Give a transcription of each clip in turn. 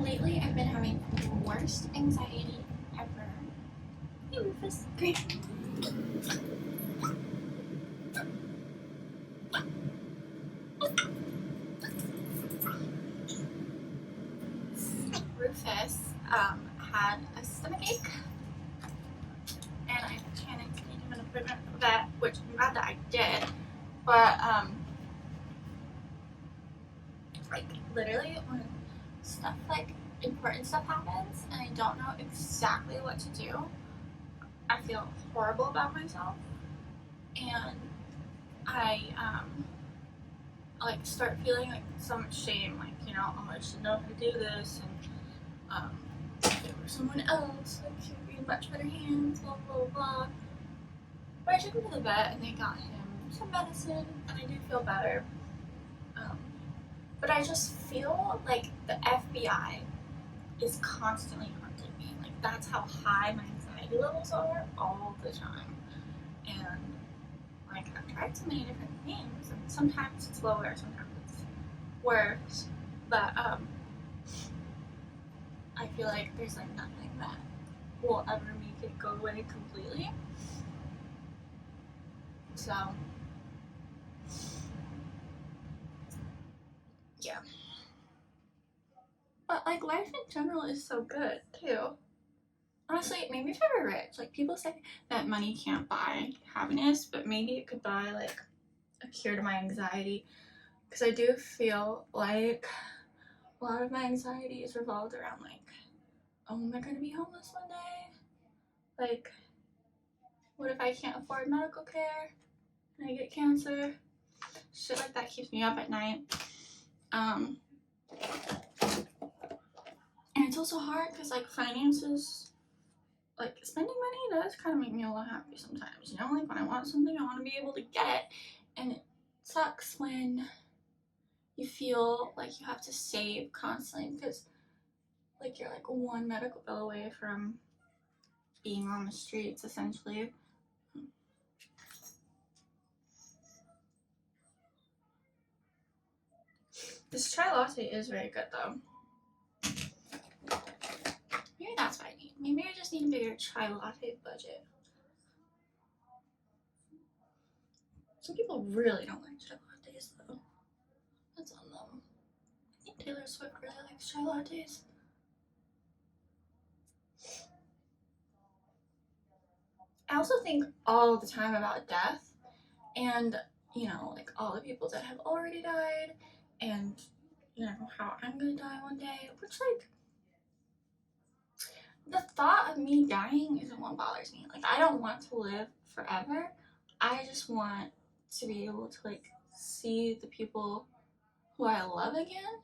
lately I've been having the worst anxiety ever. Hey Rufus. Great. Rufus had a stomachache, and I panicked to need him an appointment for that, which I'm glad that I did. But like literally when stuff like important stuff happens and I don't know exactly what to do, I feel horrible about myself, and I like start feeling like so much shame, like, you know, oh, I should know how to do this, and if it were someone else, like, she would be in much better hands, blah blah blah. But I took him to the vet and they got him some medicine and I do feel better. But I just feel like the FBI is constantly haunting me. Like, that's how high my anxiety levels are all the time. And like, I've tried so many different things, and sometimes it's lower, sometimes it's worse. But I feel like there's like nothing that will ever make it go away completely. So yeah. But like, life in general is so good too. Honestly, maybe if I were rich, like, people say that money can't buy happiness, but maybe it could buy like a cure to my anxiety, because I do feel like a lot of my anxiety is revolved around like, oh, am I gonna be homeless one day? Like, what if I can't afford medical care and I get cancer? Shit like that keeps me up at night. And it's also hard because like finances, like spending money does kind of make me a little happy sometimes, you know, like when I want something I want to be able to get, and it sucks when you feel like you have to save constantly because like you're like one medical bill away from being on the streets essentially. This chai latte is very good though. Maybe that's what I need. Maybe I just need a bigger chai latte budget. Some people really don't like chai lattes though. That's on them. I think Taylor Swift really likes chai lattes. I also think all the time about death, and you know, like all the people that have already died, and you know how I'm gonna die one day, which like the thought of me dying isn't what bothers me. Like, I don't want to live forever. I just want to be able to like see the people who I love again.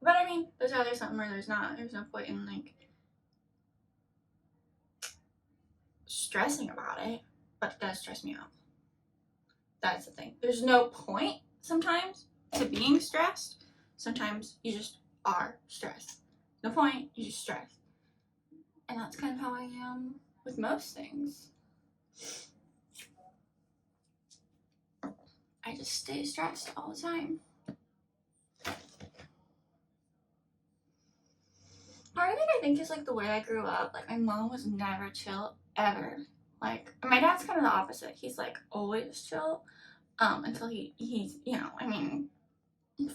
But I mean, there's either something or there's not. There's no point in like stressing about it, but it does stress me out. That's the thing. There's no point sometimes to being stressed. Sometimes you just are stressed. No point, you just stress. And that's kind of how I am with most things. I just stay stressed all the time. Part of it, I think, is like the way I grew up. Like, my mom was never chill ever. Like, my dad's kind of the opposite. He's like always chill, until he's, you know, I mean,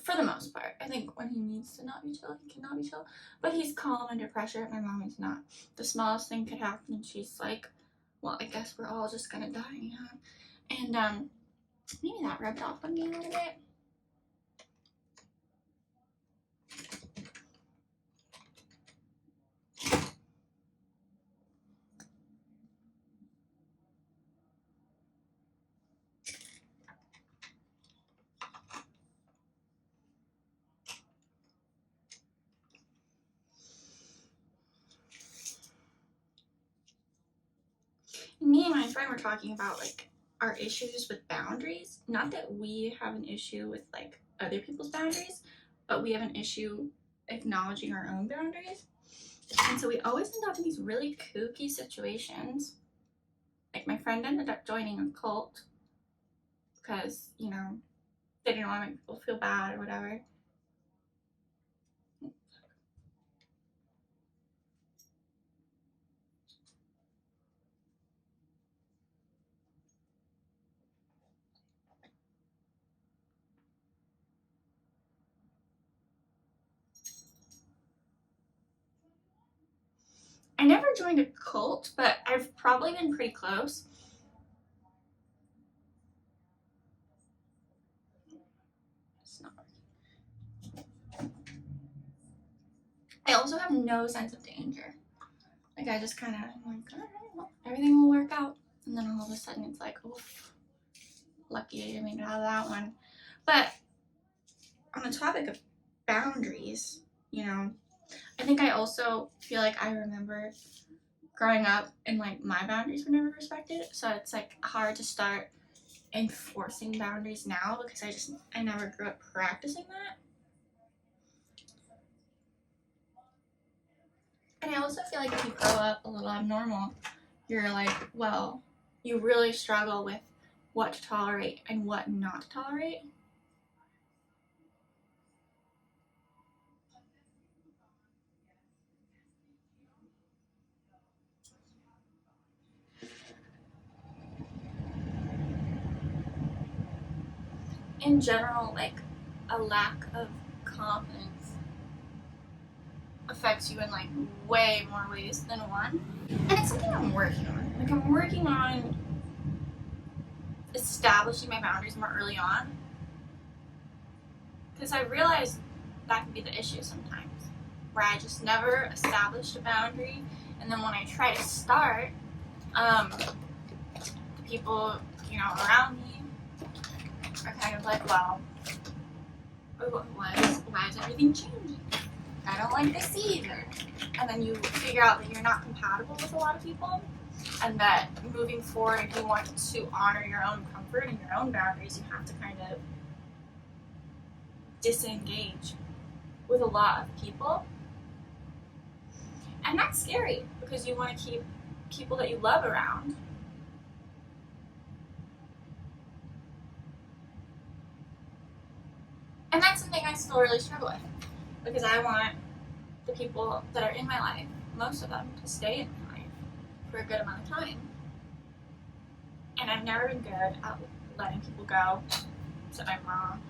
for the most part, I think when he needs to not be chill, he cannot be chill. But he's calm under pressure. My mom is not. The smallest thing could happen, and she's like, well, I guess we're all just gonna die, you know? And maybe that rubbed off on me a little bit. Me and my friend were talking about like our issues with boundaries. Not that we have an issue with like other people's boundaries, but we have an issue acknowledging our own boundaries. And so we always end up in these really kooky situations. Like, my friend ended up joining a cult because, you know, they didn't want to make people feel bad or whatever. I never joined a cult, but I've probably been pretty close. It's not working. I also have no sense of danger. Like, I just kind of, I'm like, all right, well, everything will work out. And then all of a sudden it's like, oof, lucky I didn't make it out of that one. But on the topic of boundaries, you know, I think I also feel like I remember growing up and like my boundaries were never respected. So it's like hard to start enforcing boundaries now because I never grew up practicing that. And I also feel like if you grow up a little abnormal, you're like, well, you really struggle with what to tolerate and what not to tolerate. In general, like a lack of confidence affects you in like way more ways than one. And it's something I'm working on. Like I'm working on establishing my boundaries more early on. Because I realized that can be the issue sometimes. Where I just never established a boundary, and then when I try to start, the people, you know, around me are kind of like, well, why is everything changing? I don't like this either. And then you figure out that you're not compatible with a lot of people, and that moving forward, if you want to honor your own comfort and your own boundaries, you have to kind of disengage with a lot of people. And that's scary because you want to keep people that you love around. And that's something I still really struggle with because I want the people that are in my life, most of them, to stay in my life for a good amount of time. And I've never been good at letting people go, except my mom.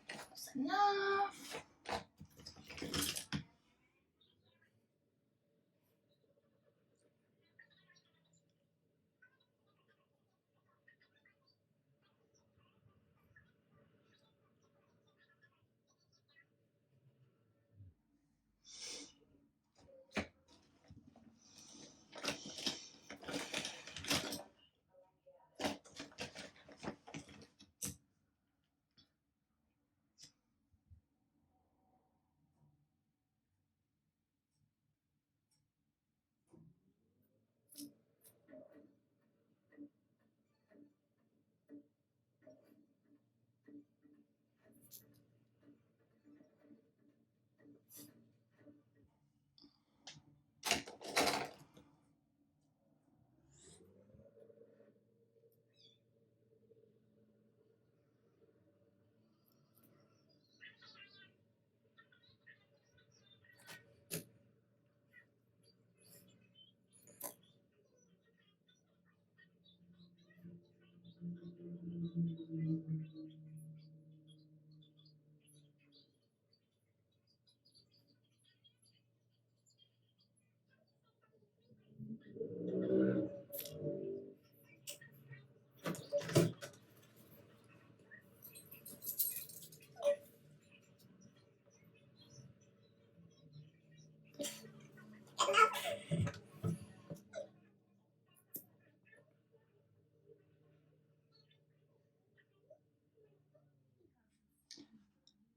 That's enough.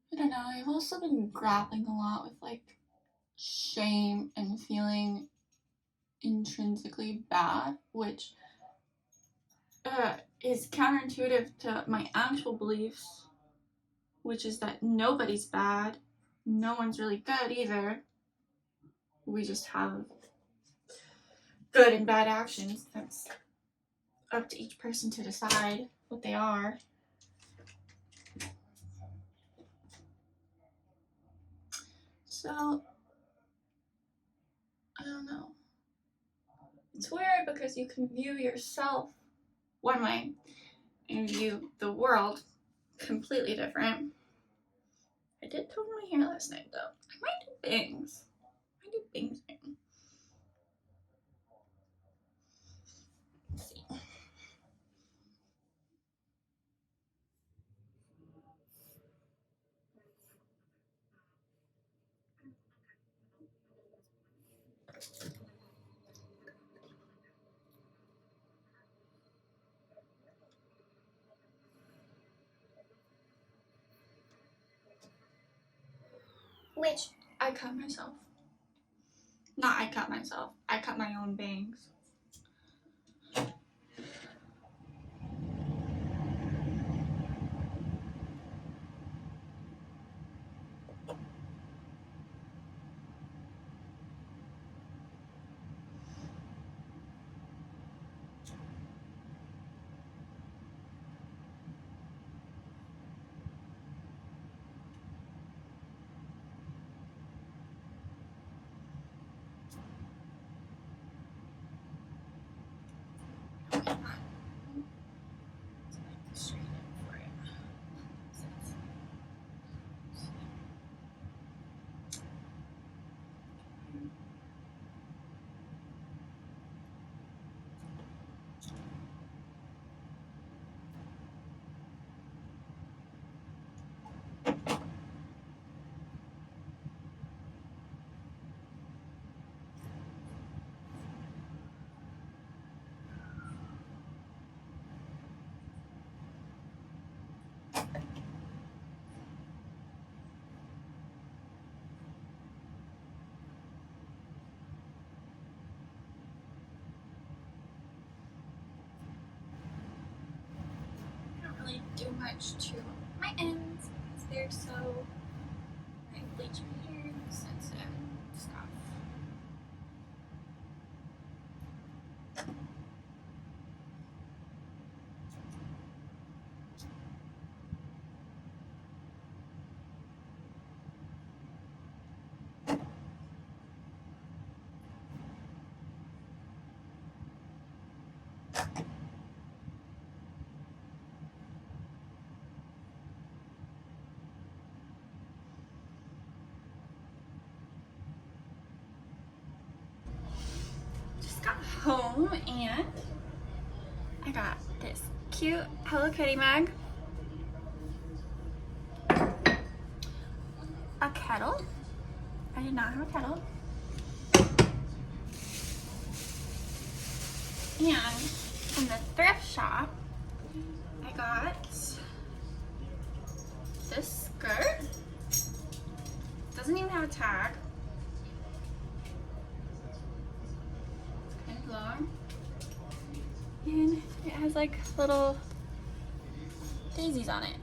I don't know, I've also been grappling a lot with like shame and feeling intrinsically bad, which is counterintuitive to my actual beliefs, which is that nobody's bad, no one's really good either. We just have good and bad actions. That's up to each person to decide what they are. So, I don't know. It's weird because you can view yourself one way and view the world completely different. I did tone my hair last night though. I might do bangs. I do bangs now. Let's see. Which I cut myself. Not I cut myself. I cut my own bangs. Do much to my ends because they're so I bleach my hair and sensitive stuff. Got home and I got this cute Hello Kitty mug, a kettle. I did not have a kettle. And in the thrift shop, I got this skirt. Doesn't even have a tag. Long, and it has like little daisies on it.